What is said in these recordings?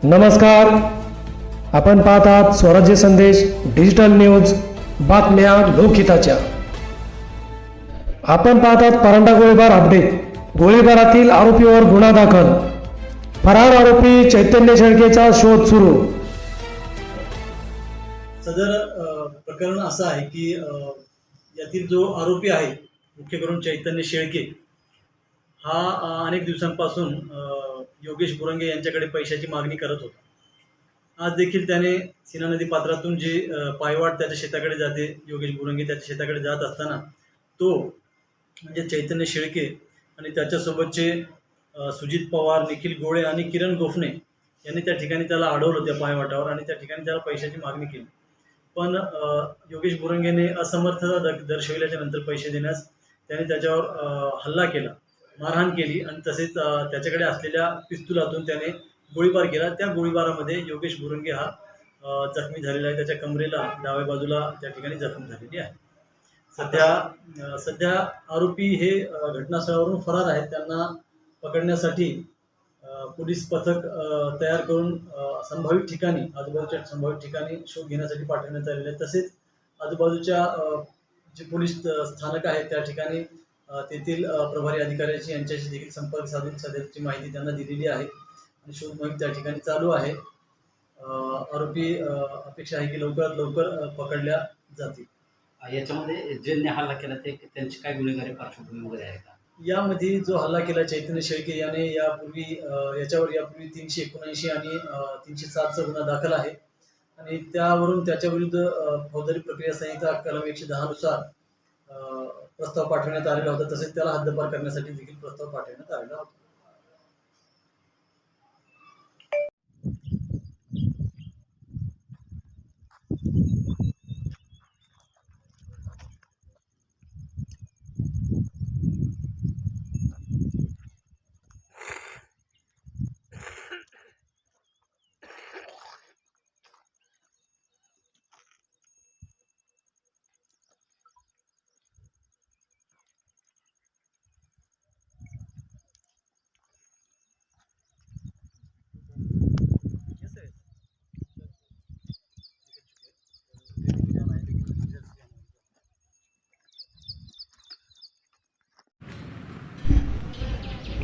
नमस्कार, आपण पाहत आहात स्वराज्य संदेश डिजिटल न्यूज, बातम्या लोकहिताच्या। आपण पाहत आहात परंडा गोळीबार अपडेट। गोळीबारातील आरोपीवर गुन्हा दाखल, फरार आरोपी चैतन्य शेळकेचा शोध सुरू। सदर प्रकरण असं आहे की यातील जो आरोपी आहे, मुख्य करून चैतन्य शेळके, हा अनेक दिवसांपासून योगेश बुरंगे यांच्याकडे पैशाची मागणी करत होता। आज देखील त्याने सीना नदी पात्रातून जे पायवाट त्याच्या शेताकडे जाते, योगेश बुरंगे त्याच्या शेताकडे जात असताना तो म्हणजे चैतन्य शेळके आणि त्याच्यासोबतचे सुजित पवार, निखिल गोळे आणि किरण गोफणे यांनी त्या ठिकाणी त्याला अडवलं त्या पायवाटावर आणि त्या ठिकाणी त्याला पैशाची मागणी केली। पण योगेश बुरंगेने असमर्थता दर्शविल्याच्या नंतर पैसे देण्यास त्याने त्याच्यावर हल्ला केला, मारहाण केली आणि तसेच त्याच्याकडे असलेल्या पिस्तुलातून त्याने गोळीबार केला। त्या गोळीबारामध्ये योगेश बुरंगे हा जखमी झालेला आहे। त्याच्या कमरेला डाव्या बाजूला त्या ठिकाणी जखम झालेली आहे। सध्या आरोपी हे घटनास्थळावरून फरार आहेत। त्यांना पकडण्यासाठी पोलीस पथक तयार करून संभावित ठिकाणी, आजूबाजूच्या संभावित ठिकाणी शोध घेण्यासाठी पाठवण्यात आलेले आहे। तसेच आजूबाजूच्या जे पोलीस स्थानक आहेत त्या ठिकाणी तेथील प्रभारी अधिकाऱ्याची यांच्याशी देखील संपर्क साधून सध्याची माहिती त्यांना दिलेली आहे आणि शोध मोहीम त्या ठिकाणी चालू आहे। आरोपी अपेक्षा आहे की लवकरात लवकर पकडल्या जातील। याच्यामध्ये ज्यांनी हल्ला केला ते त्यांची काय गुन्हेगारी पार्श्वभूमी वगैरे आहे का? यामध्ये जो हल्ला केला चैतन्य शेळके याने यापूर्वी 379 आणि 307चा गुन्हा दाखल आहे आणि त्यावरून त्याच्याविरुद्ध फौजदारी प्रक्रिया संहिता कलम 110 नुसार प्रस्ताव पाठवण्यात आलेला होता। तसेच त्याला हद्दपार करण्यासाठी देखील प्रस्ताव पाठवण्यात आलेला होता।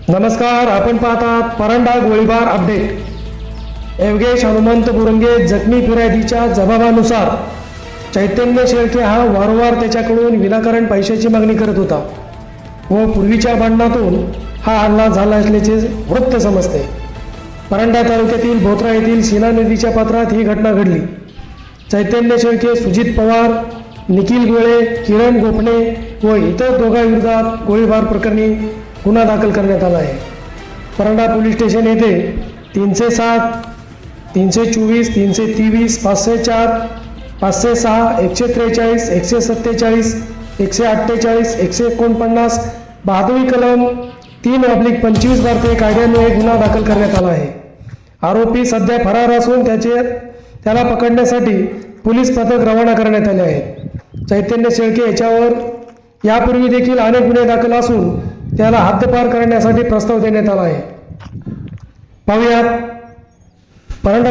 नमस्कार, आपण पाहत आहात परंडा गोळीबार अपडेट। योगेश हनुमंत बुरंगे जखमी फिर्यादीच्या जबाबानुसार चैतन्य शेळके हा वारंवार त्याच्याकडून विनाकारण पैशाची मागणी करत होता व पूर्वीच्या भांडणातून हा हल्ला झाला असल्याचे वृत्त समजते। परंडा तालुक्यातील बोथरा येथील सीना नदीच्या पात्रात ही घटना घडली। चैतन्य शेळके, सुजित पवार, निखिल गोळे, किरण गोफणे व इतर दोघांविरोधात गोळीबार प्रकरणी गुन्हा दाखल करण्यात आला आहे। परंडा पोलीस स्टेशन येथे 307, 324, 323, 504, 506, 143, 147, 148, 149 बहादुरी कलम 3/25 भारतीय कायद्यान्वये गुन्हा दाखल करण्यात आला आहे। आरोपी सध्या फरार असून त्याला पकडण्यासाठी पोलीस पथक रवाना करण्यात आले आहेत। चैतन्य शेळके याच्यावर यापूर्वी देखील अनेक गुन्हे दाखल असून त्याला हद्दपार करण्यासाठी प्रस्ताव देण्यात आला आहे। पाहुयात परंडा